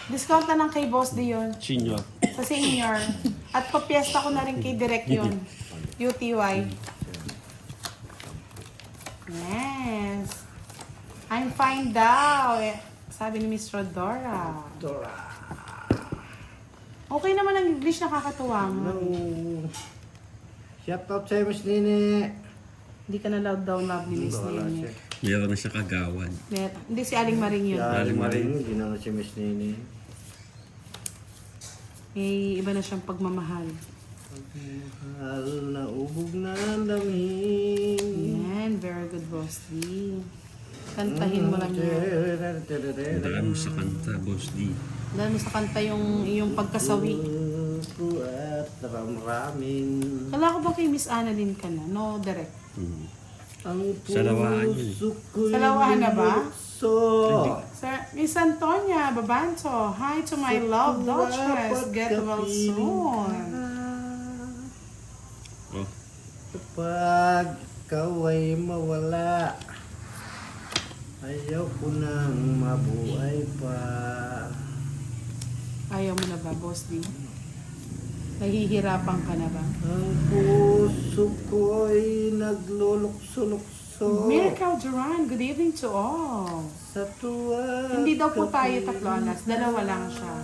Discount na lang kay Boss D yun. Senior. Sa senior. At papiesta ko na rin kay Direk yun. UTY. Yes. I'm fine daw. Eh, sabi ni Miss Rodora. Okay naman ang English, nakakatuwa mo. Shout out sa'yo, Miss Nini. Hindi ka na loud daw love ni Miss Wala Nene. siya. Meron na siya kagawan. Hindi si Aling Maring yun. Galing maring, hindi na nga si Miss Nini. May iba na siyang pagmamahal. Mahal na ubog na langit. Yan, very good, Boss D. Kantahin mo lang yan. Daan mo sa kanta, Boss D. Dahil mo sa kanta yung iyong pagkasawi. Puso at ramramin. Kala ko ba kay Miss Annalyn ka na? No, direct. Hmm. Ang Sa lawaan yun. puso ko'y Sa lawahan na ba? lumulukso. Sir, Miss Antonia Babanto, hi to my love Duchess. Get well soon. Oh, Kapag ikaw ay mawala, ayaw ko nang mabuhay pa. Ayaw mo na ba, Boss D? Nahihirapan ka na ba? Ang puso ko'y naglulukso-lukso. Miracle Duran, good evening to all. Sa tuwa. Hindi daw po tayo tatlo, Anas. Dalawa lang siya.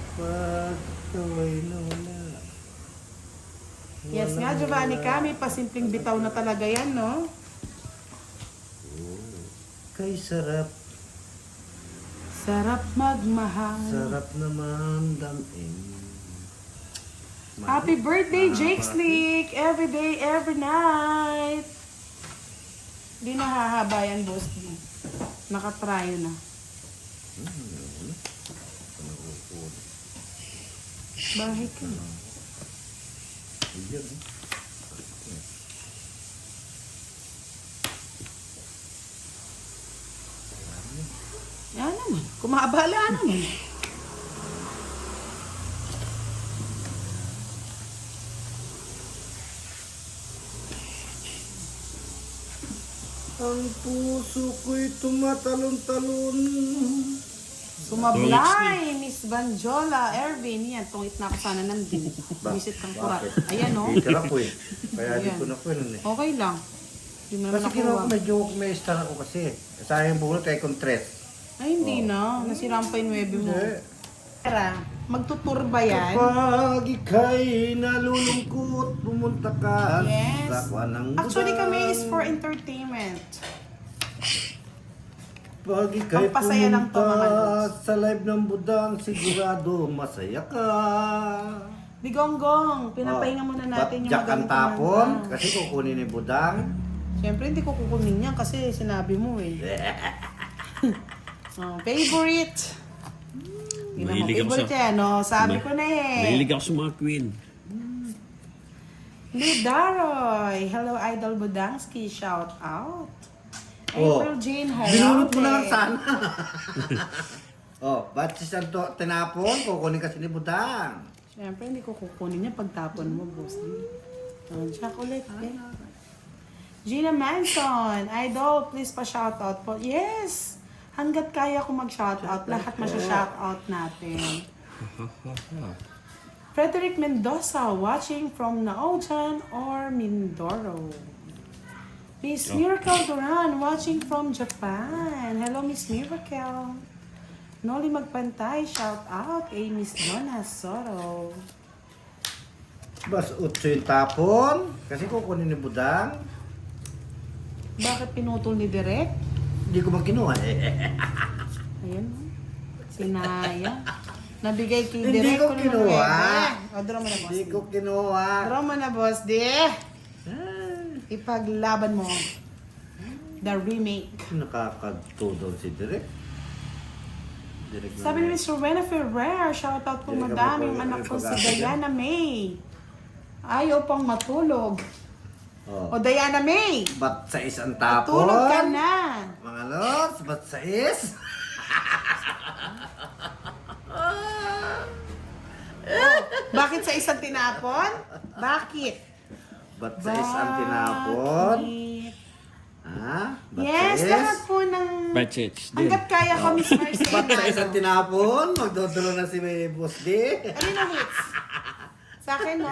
Kapag ikaw ay nawala. Yes nga, Giovanni kami, pasimpleng bitaw na talaga yan, no? Kay sarap, Sarap magmahal. sarap naman damin. Happy birthday, Jake Slick! Every day, every night! Di na hahaba yan, Boss D. Nakatryo na. Bahay ka. Ayan. Yan naman. Kumaabala naman. Ang puso ko'y tumatalon-talon. Sumablay, Miss Banjola, Ervin. Yan, tungit na ako sana nandun. Visit kang kurat. Ayan, no? Tira po eh. Kaya di Ayan. ko na po yun eh. Okay lang. Hindi mo naman Kasi kinuha ko nakuha. medyo may star ako kasi. Sayang bunot kay Contres. Ay, hindi na. Nasiraan pa yung 9 mo. Tara, magtutur ba yan? Kapag ika'y nalulungkot, pumunta ka Yes. sa kwanang Actually, kami is for entertainment. Pag ika'y Pampasaya lang to, pumunta mga lods. sa live ng budang, sigurado masaya ka. Digonggong, pinapahinga muna natin yung Jack ang magaling tapon, kumanta. kasi kukunin ni budang. Siyempre, hindi ko kukunin yan kasi sinabi mo eh. Oh, favorite. Hindi naman Mahilig ako favorite sa- yan, no? Sabi ko na eh. Mahilig ako sa mga queen. Lee Daroy. Hello, Idol Budangsky. Shout out. Oh, April Jane Harate. binunot mo na lang sana. Oh, ba't si Santo tinapon? Kukunin kasi ni budang. Siyempre, hindi ko kukunin yan pagtapon mo, boss. Oh, chocolate. Eh. Gina Manson. Idol, please pa-shoutout po. Yes! Hanggat kaya ko mag-shoutout, lahat masya-shoutout natin. Frederick Mendoza, watching from Naojan or Mindoro. Miss Miracle Duran, watching from Japan. Hello, Miss Miracle. Noli Magpantay, shout out kay Miss Donna Soro. Bas utso yung tapon, kasi kukunin ni budang. Bakit pinutol ni Direk? Hindi ko magkinuha eh. Ayan, sinaya. Nabigay kay Hindi Direk. ko Kunin mo kinuha. na, O, draw mo na, boss. Hindi ko kinuha. Draw mo na, boss. Di. Ipaglaban mo. The remake. Nakakagtudol si Direk. Direk na Sabi ni Miss Rowena Ferrer, shoutout po Hindi ka madami ba- yung anak ko si pag-asa Diana May. Ayaw pang matulog. Oh. O Diana May, Ba't sa isang tapon? matulog ka na. Mga lods, ba't sa is? Bakit sa isang tinapon? Bakit? Ba't sa isang tinapon? Bakit? Ha? Yes, lahat po ng... Budgets din. Hanggat kaya ko, Miss Mercedes. Ba't sa isang tinapon? Magdodolo na si Boss D. Ano na hits? Sa akin, no?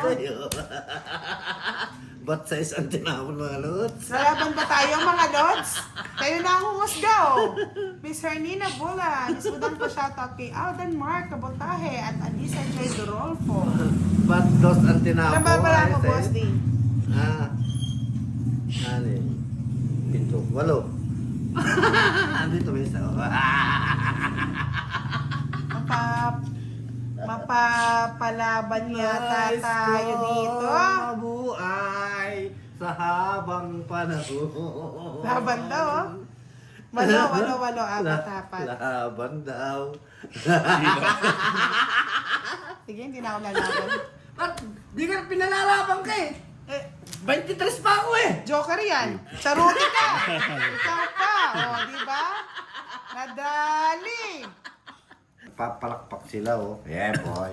Ba't sa isang tinapon, mga lods? Lalaban ba tayo, mga lods? Tayo na ang humusga, oh. Miss Hernina Bula, Miss Udang pa shoutout kay Alden Mark Kabotahe at Anissa J. Dorolfo. Ba't dos ang tinapon? Saan ba pala ako, Ay, Boss D? Ah. Ano yun? 7, 8. Andito may isa. Mapapalaban yata tayo dito. Mabuhay sa habang panahon. Laban daw, oh. Walo, apat. Laban daw. Sige, hindi na ako lalaban. Ba't di ka pinalalaban ka eh? 23 pa ako eh. Joker yan. Charuti ka. Ikaw pa. O, di ba? Nadali. Papalakpak sila oh. Yeah boy.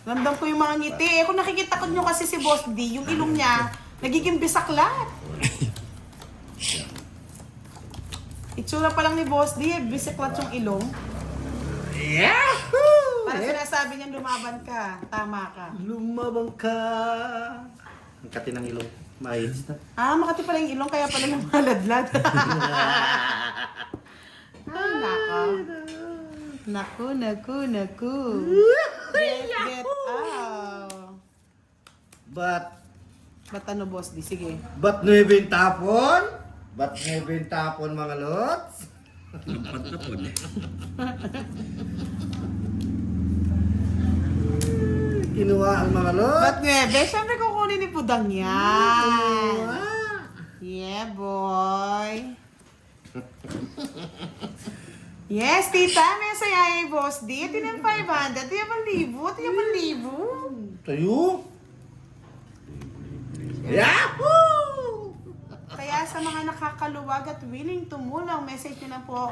Ramdam ko yung mga ngiti. Eh, kung nakikita ko nyo kasi si Boss D, yung ilong niya, nagiging bisaklat. Itsura pa lang ni Boss D, bisaklat yung ilong. Yahoo! Parang sinasabi niya, lumaban ka. Tama ka. Lumabang ka. Ang kati ng ilong. Mahits na. Ah, makati pala yung ilong, kaya pala lumaladlad. Ay, nako. Naku. Get out. Ba't ano, Boss D? Sige. Ba't 9 tapon? Ba't 9 tapon mga lods? Lampat na po. Kinuha ang mga lods. Ba't nga? Siyempre kukunin ni Pudang yan. Yeah, boy. Yes, tita, may sayayay, Boss D. Ito ng 500, ito yung 1,000. Tayo? Yahoo! Kaya sa mga nakakaluwag at willing tumulong, message nyo lang po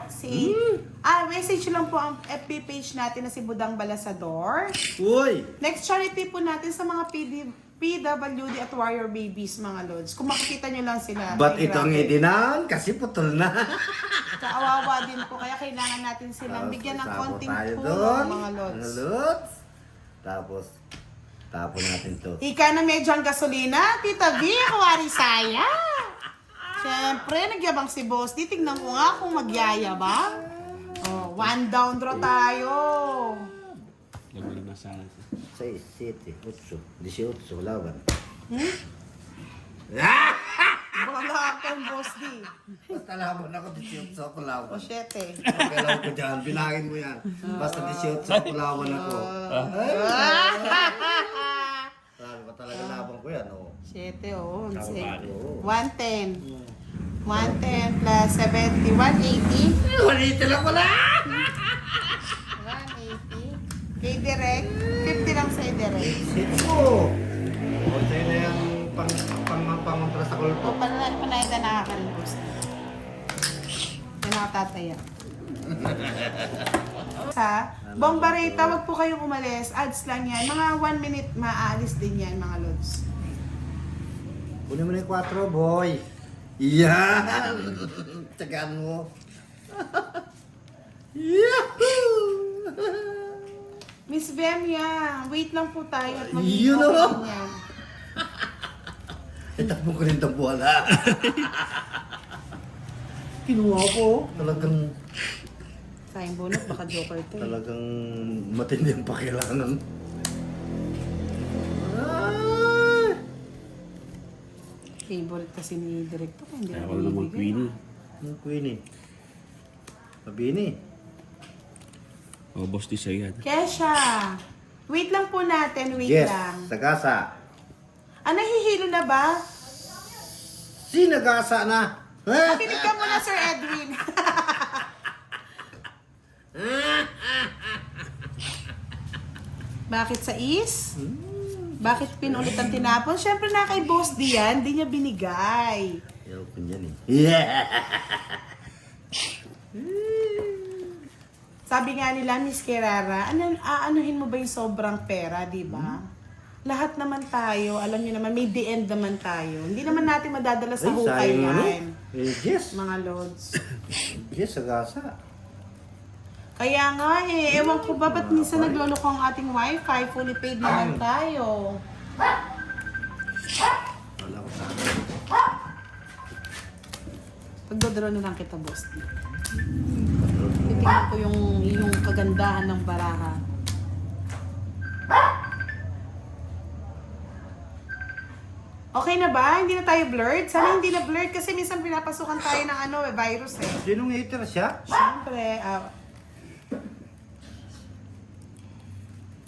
message nyo lang po ang FB page natin na si Budang Balasador. Uy! Next charity po natin sa mga PWD at Warrior Babies, mga lods. Kung makikita nyo lang sila. Ba't ay ito ang grabe. idinan? Kasi putol na. Kaawawa din po, kaya kailangan natin silang bigyan ng Tapos konting tayo tulong, doon, mga lods. Mga lods. Tapos, tapon natin to. Ika na medyo ang gasolina, Tita V, kuwari saya. Siyempre, nagyabang si Boss. Titignan ko nga kung magyayabang. Oh, 1 down draw tayo. Laban na sana. 6, 7, 8, 18, laban. Wala kang Boss D. Basta laban ako, 18 ako laban. O, 7. Kailangan ko dyan, bilangin mo yan. Basta 18 ako laban ako. Lalo ba talaga laban ko yan, oh. 7, oh. Oo. 110. 110 plus 70, 180. Walita lang pala! 180. Kay Direk, 50 lang sa Direk. Sito! O, sa'yo na yung pangontra sa kulto. O, panay na nakakalimos. Yan nakatataya. Sa Bombarita, wag po kayong umalis. Ads lang yan. Mga 1 minute, maaalis din yan, mga lods. Kunin mo na yung 4, boy. Yan! Tagaan mo. Yahoo! Miss Bemya, wait lang po tayo at Yun o! yan. Itakbo ko rin itong bola. Kinuha ko. Talagang, Sayang bunot, baka joker to. talagang matindi ang pakilangan. Favorite kasi ni Director, hindi Kaya na wala namang binibigay. Queenie. Ang Queenie. Mabini. O, Boss D sa'yo yan. Kesha, wait lang po natin, wait Yes, lang. sagasa. Ah, nahihilo na ba? Sinagasa na. Makinig ka muna, Sir Edwin. Bakit sa is? Bakit pinulit ang tinapon? Siyempre na kay Boss D yan, di niya binigay. Ayaw ko niyan eh. Yeah! Sabi nga nila, Miss Kerara, aanuhin mo ba yung sobrang pera, di ba? lahat naman tayo, alam niyo naman, may the end naman tayo. Hindi naman natin madadala sa Ay, hukay sayang ano? yan, Yes. mga lods. Yes, agasa. Kaya nga ewan ko ba, ba't minsan nagloloko ang ating wifi, fully paid naman tayo. Wala ko sa akin. Pagdodraw na lang kita, boss. Titingnan ko yung kagandahan ng baraha. Okay na ba? Hindi na tayo blurred? Sana hindi na blurred kasi minsan pinapasukan tayo ng virus eh. Sinong hater siya? Siyempre,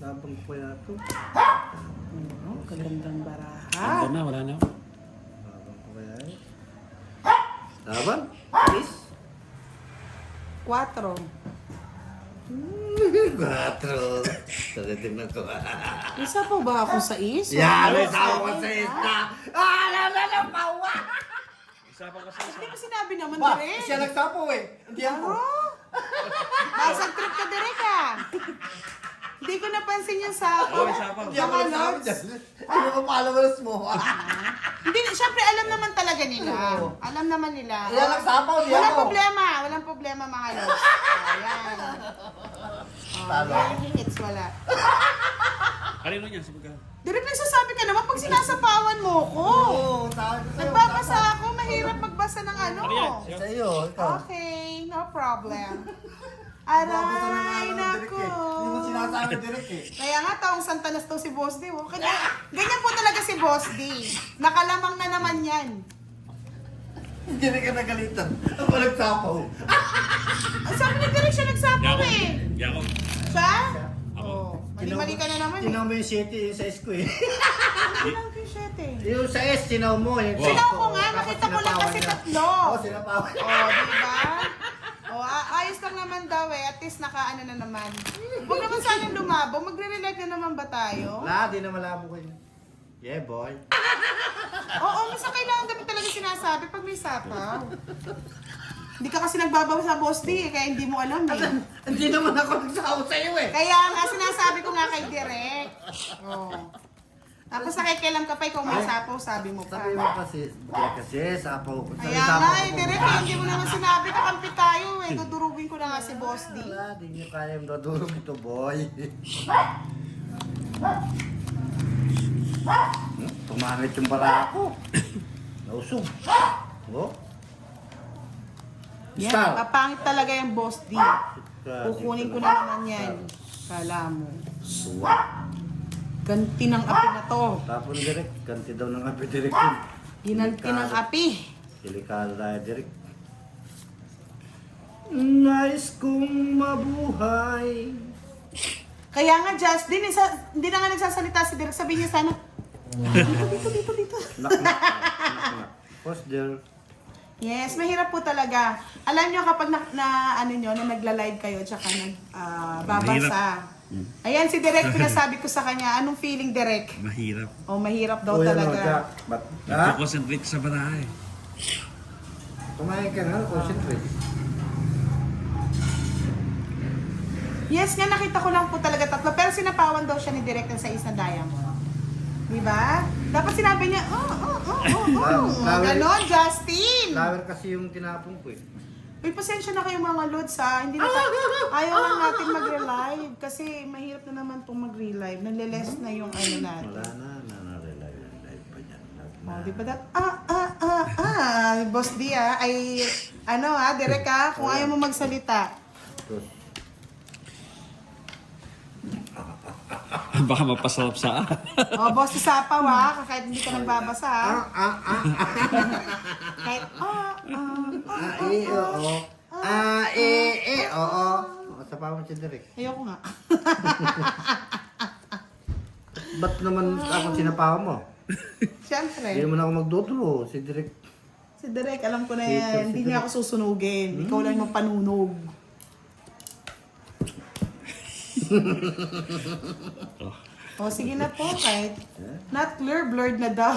Labang ko kaya ito. kagandang baraha. Ganda na, wala na. Labang ko kaya ito. Laban? Please? 4. 4. Tingnan ko. Isa po ba ako sa is? Yan, may tawa ko sa isa. Pawa! Isa pa kasi Hindi mo sinabi naman, Ba, Direk. siya nagsapo eh. Hindi ako. Basag trip ka, Direk ah. Hindi ko napansin yung sapo. may sapaw. Hindi ako Mga nagsapo lods. dyan. Ano ba followers mo? Hindi, syempre alam naman talaga nila. Alam naman nila. Yan nagsapaw, di Walang ako. problema. Walang problema, mga lods. Ayan. Talo. Hits, wala. Kanino niya? Sabi ka. Direk, nagsasabi ka naman pag sinasapawan mo ko. Oo, tawag ko sa'yo. Nagbabasa ako, mahirap magbasa ng ano. Ano yan? Sa iyo, ikaw. Okay, no problem. Babasa na nga Aray, ng direct nako. eh. Hindi mo sinasabi direct eh. Kaya nga, taong Santanas daw si Boss D. Oh. Kanya, ganyan po talaga si Boss D. Nakalamang na naman yan. Hindi na ka nagalitan. Ako nagsapaw. Ang sabi ni Direk siya nagsapaw Yako. eh. Yako. Siya? Ako. Oh, mali-mali ka na naman eh. Tinaw mo yung 7 yung sa S ko eh. Ano lang yung shit eh? Yung sa S, tinaw mo. Yung Wow. Sinaw ko nga, nakita ko lang kasi tatlo. Oo, sinapawan. Oh, di ba? Oh, ayos lang naman daw eh. At least nakaano na naman. Huwag naman sanang lumabo. Magre-relive na naman ba tayo? Wala, di na malabo ko yun. Yeah, boy. Oo, masa kailangan dapat talaga sinasabi pag may sapaw. Hindi ka kasi nagbabaw sa Boss D eh, kaya hindi mo alam eh. Hindi naman ako nagsasaw sa iyo eh. Kaya nga, sinasabi ko nga kay Direk. Oh. Tapos nakikialam ka pa, ikaw may sapaw, sabi mo pa. Sabi mo kasi, sapaw ko. Kaya nga eh, Direk, eh, hindi mo naman sinabi, kakampi tayo eh. Dudurugin ko na nga si Boss D. Wala, di nyo kaya yung dadurog ito, boy. Tumangit yung bara ako. Nausog. Oh. Yan, Star. papangit talaga yung Boss D. Kukunin ko na naman yan. Kala mo. Suwa. Ganti ng api na to. Tapon direct, ganti daw ng api direct yun. Ginanti ng api. Delikado tayo direct. Nais kong mabuhay. Kaya nga, Justin, hindi na nga nagsasalita si Direk. Sabihin niya sana, dito. Knock, knock, knock, knock. Pause there. Yes, mahirap po talaga. Alam nyo kapag na nagla-live kayo tsaka babasa. Ayan si Direk, pinasabi ko sa kanya, anong feeling Direk? Mahirap. Oh, mahirap daw Oh, yan, talaga. oh, Jack. Ha? Concentrate sa barahe. Kumain ka na, concentrate. Yes nga, nakita ko lang po talaga tatlo. Pero sinapawan daw siya ni Direk ng sa isang diamond. Diba? Dapat sinabi niya, ganon, Justin! Flower kasi yung tinapon ko eh. Uy, pasensya na kayo mga lods ha. Hindi na ayaw lang natin mag-relive kasi mahirap na naman itong mag-relive. Naliless na yung ano natin. Wala na live pa dyan. Oh, di ba that? Boss D ay, Direk kung ayaw mo magsalita. Tapos, Baka mapasarap sa Oh, boss, isapaw kahit hindi ka nagbabasa Kahit, oo. Oo. Sa pa mo si Derek. ayoko nga. Ba't naman ako sinapawa mo? Hindi Siyempre, naman ako magdodro. Si Derek. si Direk, alam ko na yan. Hindi niya ako susunugin. Ikaw lang yung panunog. Oh, sige na po, kahit not clear, blurred na daw.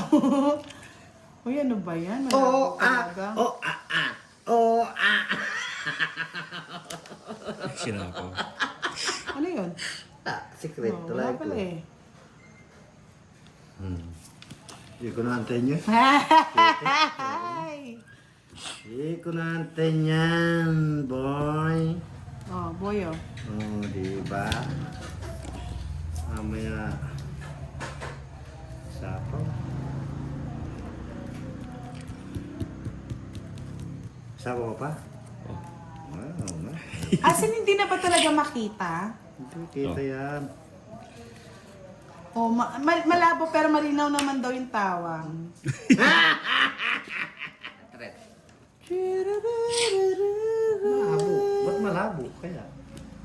Uy, ano ba yan? Malabo talaga. Sila ako. Ano yun? Secret to Wala life pala ko. eh. Hindi ko na antayin yun. Hi! Hindi ko na antayin yan, boy. Oh, boy, oh. Oh, diba? Mamaya. Sapaw. Sapaw ka pa? Oh. Wow, na. As in, hindi na ba talaga makita? Hindi kita yan. Oh, malabo pero malinaw naman daw yung tawang. Malabo. Ba't malabo? Kaya?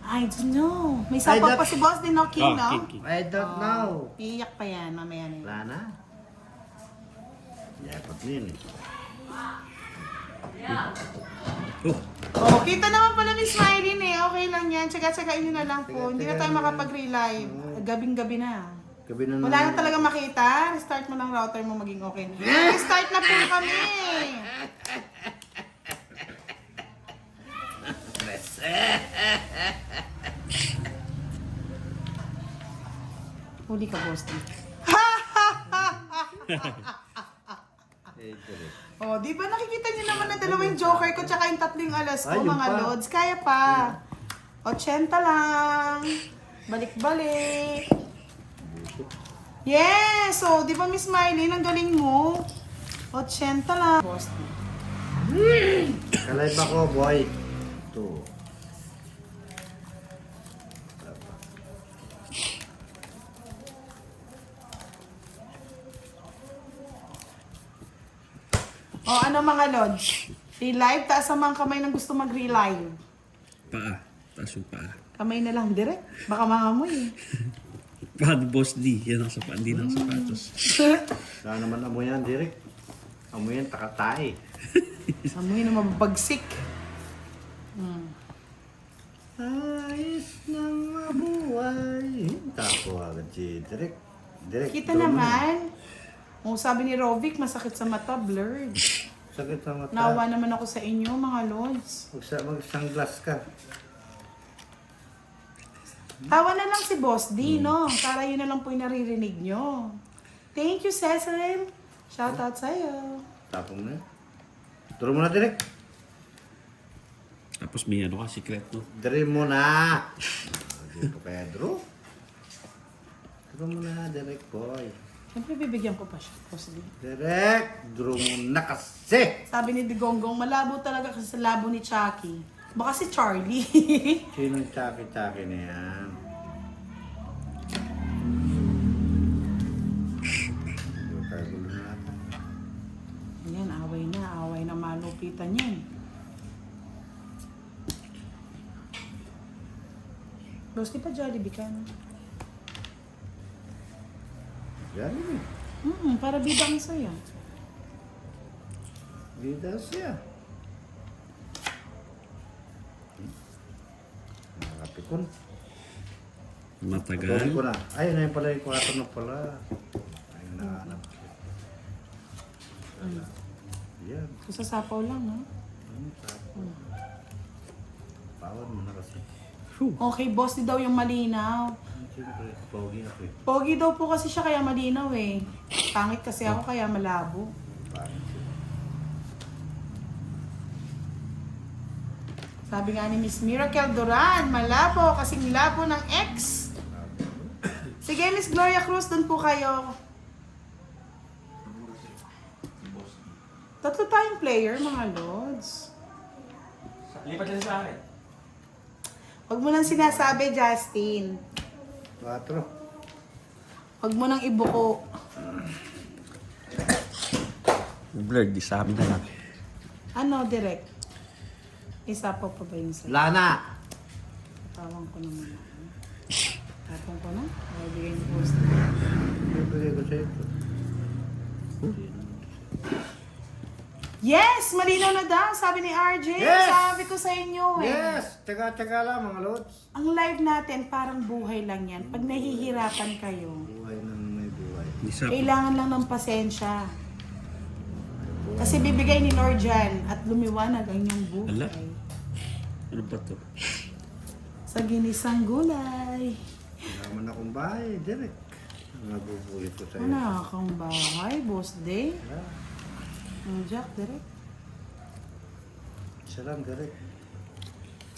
I don't know. May sapaw pa si Boss din, no, King, no? King. I don't know. Iiyak pa yan, mamaya na yun. Wala na. Yapat mo yun eh. Oh, Oh, kita naman pala ni Smiley eh. Okay lang yan. Tsaga-tsagain nyo na lang po. Hindi na tayo makapag-relive. Gabing-gabi na. Gabi na Wala na talaga makita. Restart mo lang router mo maging okay. Restart na po kami. Huli ka, Boss D. Eh, direct. Oh, di ba nakikita niyo naman na dalawa yung joker ko tsaka yung tatlong alas ko, Ay, yun mga pa. lods. Kaya pa. 80 lang. Balik-balik. Yes! So, di ba Miss Miley, ang galing mo? 80 lang. Boss D. Kalay pa ko, boy. Ito. Oh, ano mga lods? Relive, taas ang mga kamay ng gusto mag-relive. paa. Taas yung paa. Kamay na lang direct. Baka mangamoy. Paa ni Boss D. Yan ang sapatos. Hindi ng sapatos. Saan naman amoy yan, direct? Amoy yan, takatay. Amoy na mababagsik. Ayos ng mabuhay. Tako agad si direct. Direct. Kita doon naman. Oh, sabi ni Rovic, masakit sa mata, blurred. Sakit sa mata. Nawa naman ako sa inyo, mga lods. Mag-sunglass ka. Tawa na lang si Boss D, no? Para yun na lang po yung naririnig nyo. Thank you, Cecil. Shout out sa'yo. Tapong na. Turo mo na, direct. Tapos may ano ka, secret no? Dire mo na. Hindi ko Pedro. Turo mo na, direct boy. Siyempre, bibigyan ko pa siya, Boss D. Direct. Turo mo na kasi. Sabi ni Digonggong, malabo talaga kasi sa labo ni Chucky. Baka si Charlie. Sinong tsaki-tsaki na yan? Hindi tayo gulo na ata. Ayan, away na malupitan yan. Boss D pa Jollibee ka, no? Yan eh. Para bidang sa'yo. Bida siya. Nakapikon. Matagal. Patuloy ko na. Ayun na yung pala yung kwarto na pala. Ayun na hanap. Yan. So, sa sapaw lang, no? Bawal mo na kasi. Okay, Boss D daw yung malinaw. Siyempre, pogi ako eh. Pogi daw po kasi siya kaya malinaw eh. Pangit kasi ako kaya malabo. Pangit siya. Sabi nga ni Miss Miracle Duran, malabo kasing labo ng ex. Sige, Miss Gloria Cruz, dun po kayo. Tatlo tayong player, mga lods. Lipat lang sa akin. Huwag mo nang sinasabi, Justin. 4. Huwag mo nang ibuko. Blurred, di sa amin na lang. Ano, direct? Isa pa ba yung sa... Lana! Tawang ko naman. Tapong ko na? Ay, bigay yung post. Bibigay ko sa'yo ito. Yes! Malinaw na daw, sabi ni RJ. Yes! Sabi ko sa inyo eh. Yes! Taga-taga lang mga lods. Ang live natin, parang buhay lang yan. Pag nahihirapan kayo, Buhay ng may buhay. Di sa kailangan lang ng pasensya. Kasi bibigay ni Lord yan at lumiwanag ang iyong Ala. buhay. Ano ba to? Sa ginisang gulay. Naman akong bahay, direct. Nabubulit ko sa'yo. Wala kang bahay, boss day. Jack, direct. Isa lang, direct.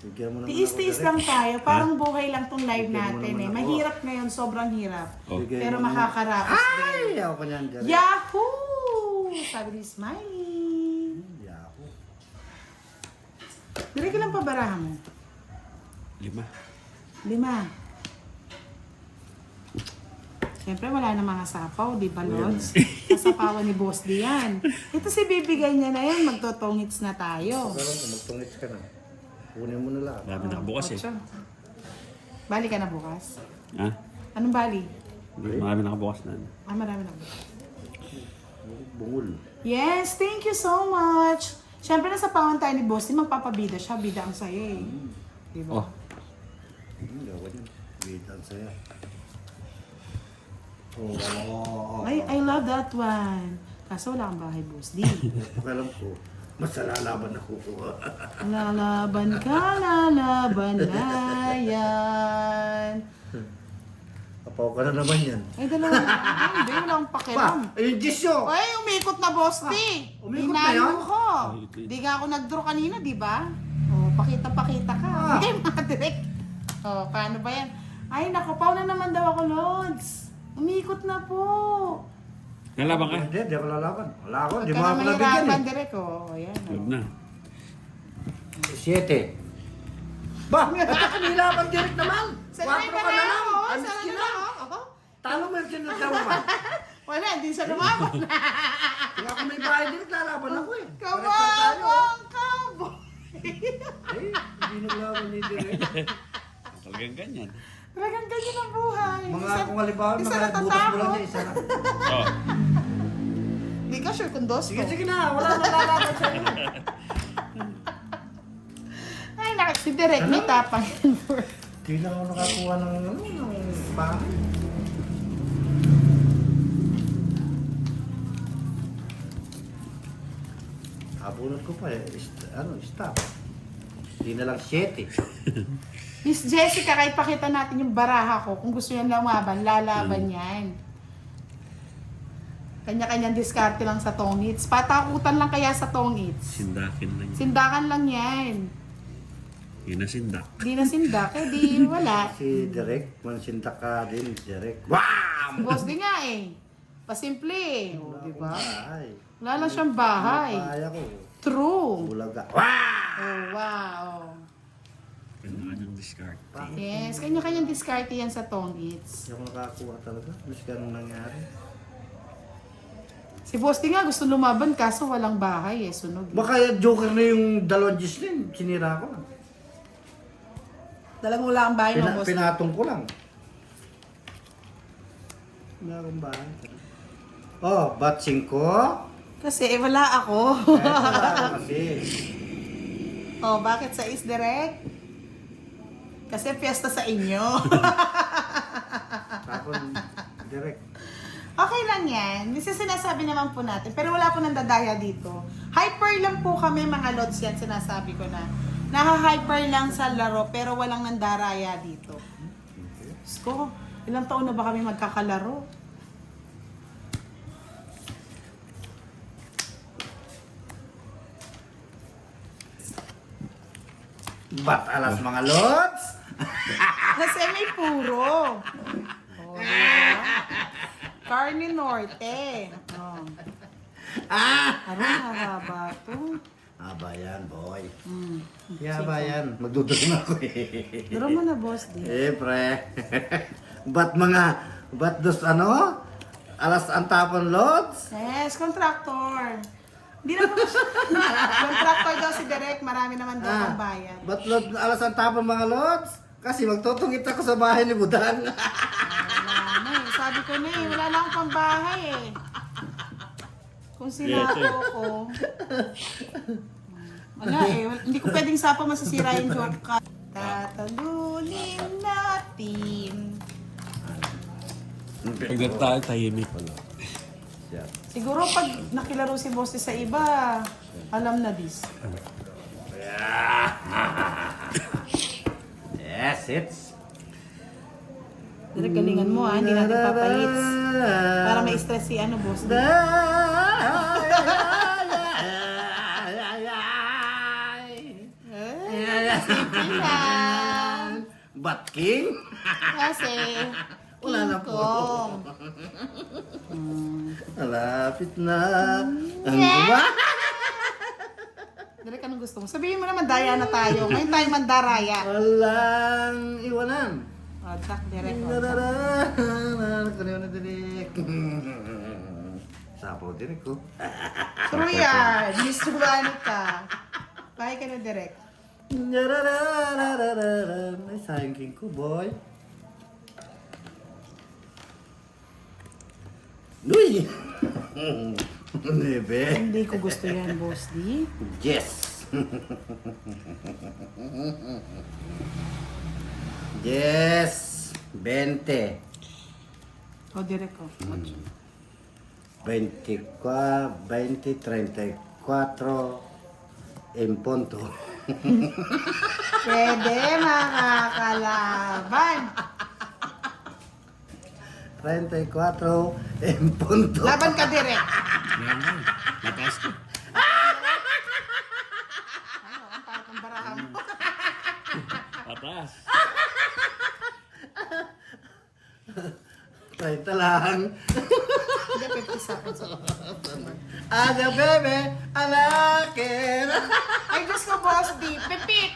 Bigyan mo naman Tiis-tiis ako, lang direct. tayo. Parang buhay lang tong live Bigyan mo natin naman eh. ako. Mahirap ngayon, sobrang hirap. Bigyan Pero mo naman. makakaraos din. Ay! Ako pa niyan, direct. Yahoo! Sabi ni Smiley. Yahoo! Direct ilang pabarahan mo? 5. 5. Siyempre wala na mga sapaw, di ba, Lods? Kasapawan ni Boss D yan. Ito si bibigay niya na yan, magtotongits na tayo. Pero magtungits ka na. Kunin mo na lang. Marami na bukas eh. Otso. Bali ka na bukas? Ha? Anong bali? Marami na bukas na. Marami na bukas. Bungol. Yes, thank you so much. Siyempre nasa pawan tayo ni Boss D, magpapabida siya, bida ang saya eh. Di ba? Oh. Gawa niyan. Bitan sa'yo. Oh. I love that one. Kaso wala kang bahay, Boss D. Alam ko, mas lalaban ako. Lalaban ka, lalaban na yan. Kapaw ka na naman yan. Ay, dalawa na. Ay, hindi, wala akong pakiram. Ayun, Jisyo! Ay, umikot na, Boss D. umikot na Inayo yun? ko. Di nga ako nag-draw kanina, di ba? Oh, pakita-pakita ka. Hindi, mga direct. Oh, paano ba yan? Ay, naku, paw na naman daw ako, Lods. Umikot na po. Nalaban ka? Hindi ako lalaban. Wala ako, Huwag di ka mo na ako nabigyan mahirapan, eh. direct. Oh, ayan. Huwag Oh. na. 7. Ba, ito kanilaban direct naman. Sanay 4 ka ka na na lang. ako. Alis Sanay ka na na. ako. Talo mo yung sinasama. Wala, hindi siya lumaban. Kaya kung may bahay direct, lalaban ako eh. Kababang kabo. Eh, hindi naglaban ni direct. Talagang ganyan. Talagang ganyan ang buhay. Mga kung halimbawa, isa mga butas mo lang natatakot. niya, isa na. Oh. Hindi ka sure kung dos Sige, ko. sige na. Wala na lalaban sa'yo. Ay, si Direk, may tapang yan for. Hindi na ako nakakuha ng bahay. Abunod ko pa eh. Stop. Hindi na lang 7. Miss Jessica, kahit pakita natin yung baraha ko, kung gusto yan lumaban, lalaban yan. Kanya-kanyang diskarte lang sa tongits. Patakutan lang kaya sa tongits. Sindakin lang. Sindakan lang yan. Yun na sindak. Di na sindak, eh di wala. Si Derek, mansinta ka din, Derek. Wham! Boss din nga eh. Pasimple eh. O, Wala di akong ba? bahay. Wala lang siyang bahay. Bahay ako. True. Bulaga. Wah! Oh, wow. Kanya-kanyang discard. Yes, kanya-kanyang diskarte yan sa tongits. Hindi ako nakakuha talaga. Mas ganun nangyari. Si Boss din nga gusto lumaban kaso walang bahay eh, sunog. Baka yung joker na yung dalawang G's din. Sinira ko lang. Talagang wala kang bahay mo, Boss. Pinatong ko lang. Wala akong bahay. Oh, batsing ko. Kasi wala ako. Kasi. Oh, bakit sa is direct? Kasi fiesta sa inyo. Tapos, direct. Okay lang yan. Kasi sinasabi naman po natin. Pero wala po nang dadaya dito. Hyper lang po kami mga lods yan. Sinasabi ko na. Naha-hyper lang sa laro pero walang nandaraya dito. Diyos ko, ilang taon na ba kami magkakalaro? Bat alas mga lods. Kasi may puro. Oh, diba? Carne Norte. Oh. Aron, haba to. Haba yan, boy. Mm. Haba yan. Magdudog na ako eh. Duro mo na, boss. Di. Pre. Bat dos ano? Alas ang tapon lods? Yes, contractor. Hindi naman contractor daw si Derek. Marami naman daw ang bayan. Bat lods, alas ang tapon mga lods? Kasi magtutungit ako sa bahay ni Budang. Wala na eh. Sabi ko na eh, wala lang akong pambahay eh. Kung sinako ko. Wala eh, hindi ko pwedeng sapa masasira yung joke ka. Tatalunin natin. Pag tayo, tahimik. Yeah. Siguro pag nakilaro si Boss sa iba, alam na this. Yes, it's. Direk, galingan mo hindi natin papahits. Para may stress si ano, boss. Simple lang. Bat King? Kasi, Wala na King po. Kong. Malapit na. Ang guba. Direk, anong gusto mo? Sabihin mo naman, daya na tayo. Ngayon tayo mandaraya. Walang iwanan. O, Jack, direk. O, Jack. Dararara. Kaniwa na direk. Sapo direk ko. True yan. Miss Juanica. Bye ka na, direk. Dararara. Ay, sayang king ko, boy. Uy! Nebe. Hindi ko gusto yan, boss D. Yes! Yes! 20. O, direk ko. 24, 20, 34 en punto. Pwede, makakalaban. 34 en punto. Laban ka, direk. Yan lang. Mataas ko. Ano, ang taot ng barahan mo. Mataas. 30 lang. Hindi, 50 seconds. Ada bebe, alakin. Ay, Diyos ko, boss D. Pipit!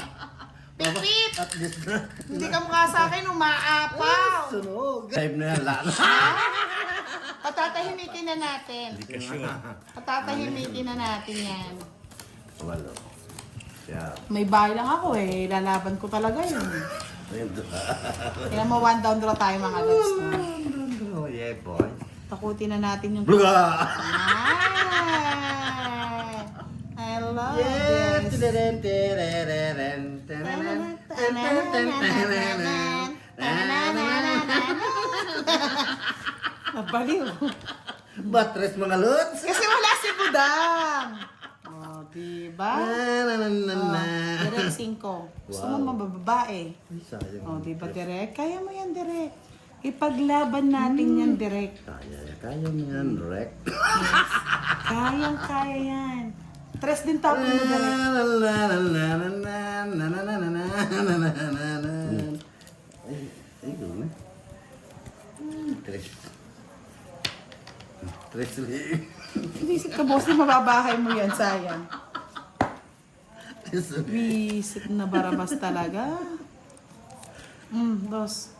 Pipit! At least na. Hindi ka mukha sa akin, umaapaw. Sunog. Time na yan, lalo. Patatahimikin na natin. Hindi ka sure. Patatahimikin na natin yan. Walo. Yeah. May bahay lang ako eh. Lalaban ko talaga yun. Kaya mo 1 down draw tayo mga lods. No? Oh, yeah, boy. Takutin na natin yung... Bluga! Ay! I love Yeah! this. Tideren, tideren, tideren, tideren. Nabaliw. Batres mga lods. Kasi wala si Budang. Oh, diba? Direk 5. Gusto mo mabababae. Ay, sayang. Oh, diba, Direk? Kaya mo yan, Direk. Ipaglaban natin yan, Direk. Kaya mo yan, Rek. Kayang-kaya yan. Tres din tapon mo, Direk. Ay, gano'n. Tres. Tres ulit. Visit ka, boss. Di mababahay mo yan, sayang. Visit na barabas talaga. Dos.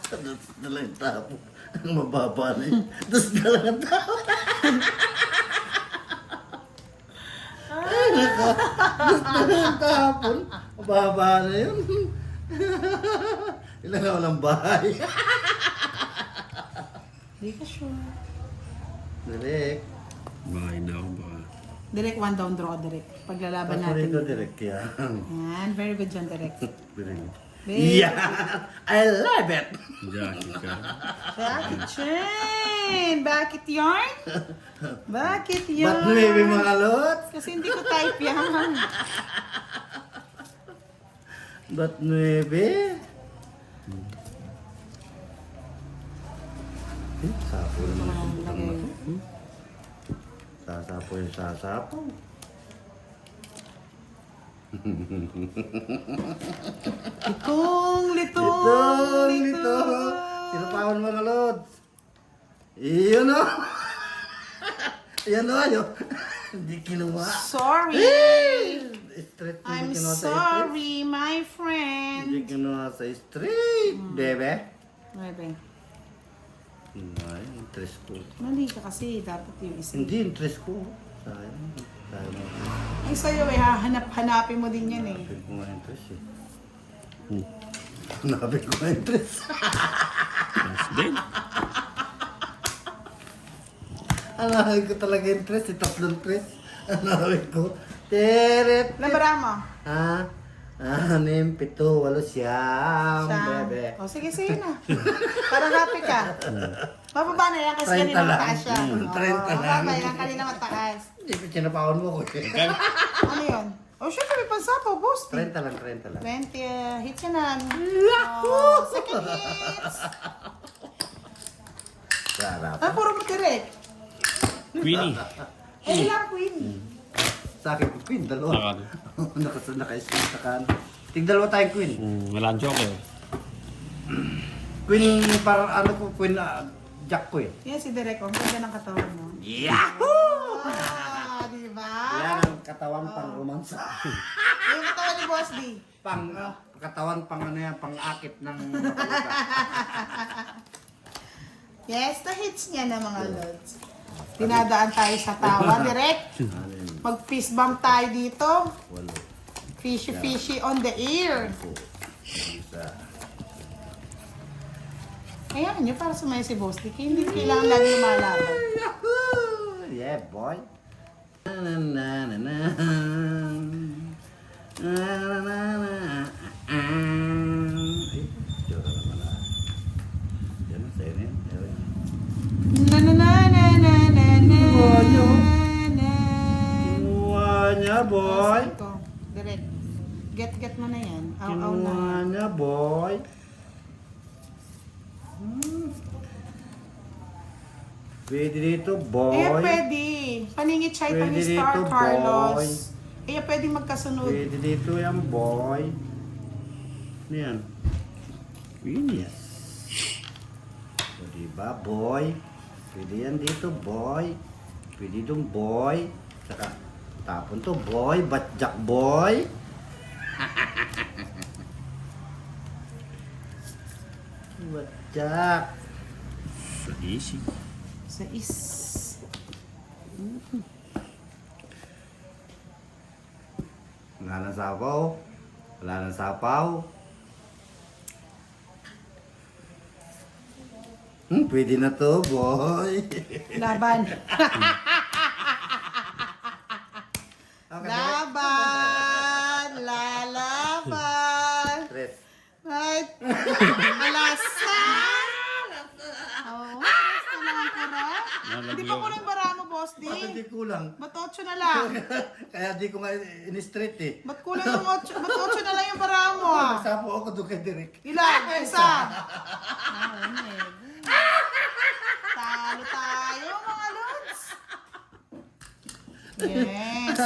Tapos na lang yung tapo. Ang mababa na yun. Tapos na lang ang tapo. Ay, nako. Tapos na lang ang tapon. Mababa na yun. Ilan na walang bahay. Di ka sure. Direk. Bahay na ako baka. Direk, 1 down draw, Direk. Paglalaban natin. Paborito direk yan. Yan, very good dyan, Direk. Very good. Very Yeah! I love it! Jackie ka. Bakit, Chen? Bakit yarn? Bakit yarn? Ba't maybe mga lots? Kasi hindi ko type yan. Ba't maybe? Sapo naman yung Lagay. Sasapo yung sasapo. Litong, Litong, litong. Sinupawan mga lods. Iyon o. Yan o, ayo. Hindi kinuha. Sorry. Street, hindi I'm kinuha sa street. sorry, my Hindi friend. kinuha sa street, bebe. Bebe, Ay, interest ko. mali ka kasi. Dapat yung isa. Hindi, interest ko. Sayang. Sayang. Ay, sa'yo eh. Hanapin mo din yan eh. Hanapin ko nga interest eh. Hanapin ko nga interest. Yes, din. Hanapin ko talaga interest. Tatlong interest. Hanapin ko. Teret. Labara mo. Ha? 6, 7, 8, 9, bebe. O, sige, sige na. Para happy ka. Mababa na yan kasi 30 kanina lang. mataas siya. 30 lang. Mababa yan kanina mataas. Hindi ko sinapawan mo ko eh. Ano yun? O Oh, syempre may pansapaw, boss. 30 lang, 30 lang. 20 hits yan na. Oh, second hits. Sarap. Ah, puro matirek. Queenie. Eh, ilang queen. Sa akin, queen, dalawa. Nakano. Naka-spin sa kan. Tig-dalawa tayong queen. Wala ang joker. Queen, parang ano ko, queen, jack ko eh. Yan si Direk, ang ganda ng katawan mo. Yahoo! Ah, di ba? Yan ang katawan pang romansa. Yung katawan ni Boss D. Katawan pang ano yan, pang akit ng Yes, the hits niya na mga lods. Dinadaan tayo sa tawa. Direk, mag-fist bump tayo dito. Walo. Fishy on the ear. Isa. Ayan nyo, para sumaya si Boss D. Kaya hindi kailangan lagi lumalaban. Yahoo! Yeah, boy. Na na na na na. Na na na na. Ay, tsura naman ah. Yan, sa'yo na yun. Na na na na na na na Wanyo. na. Wanya, boy. Ito, Direk. Get mo na yan. Aw na. Wanya, boy. Pwede dito, boy. Eh, pwede. Paningit siya ito ni Pwede Star dito, Carlos. boy. Eh, pwede magkasunod. Pwede dito yan, boy. Ano yan? Queen, yes. O, diba, boy? Pwede yan dito, boy. Pwede dong, boy. Saka, tapon to, boy. Batjak, boy. Batjak. So easy. Sa is. Wala ng sapaw. Wala ng sapaw. Pwede na to, boy. Laban. Okay, Laban. Lalaban. Tres. Ay, alasan. Oo, basta lang ang kura. Hindi pa ko lang bara mo, Boss D. Ba't hindi kulang? Ba't 8 na lang? Kaya di ko nga in-street eh. Ba't kulang yung 8? Ba't 8 na lang yung bara mo ah? Nagsapo ako doon kay Derek. Ilan? Isa. Talo tayo mga lods. Yes.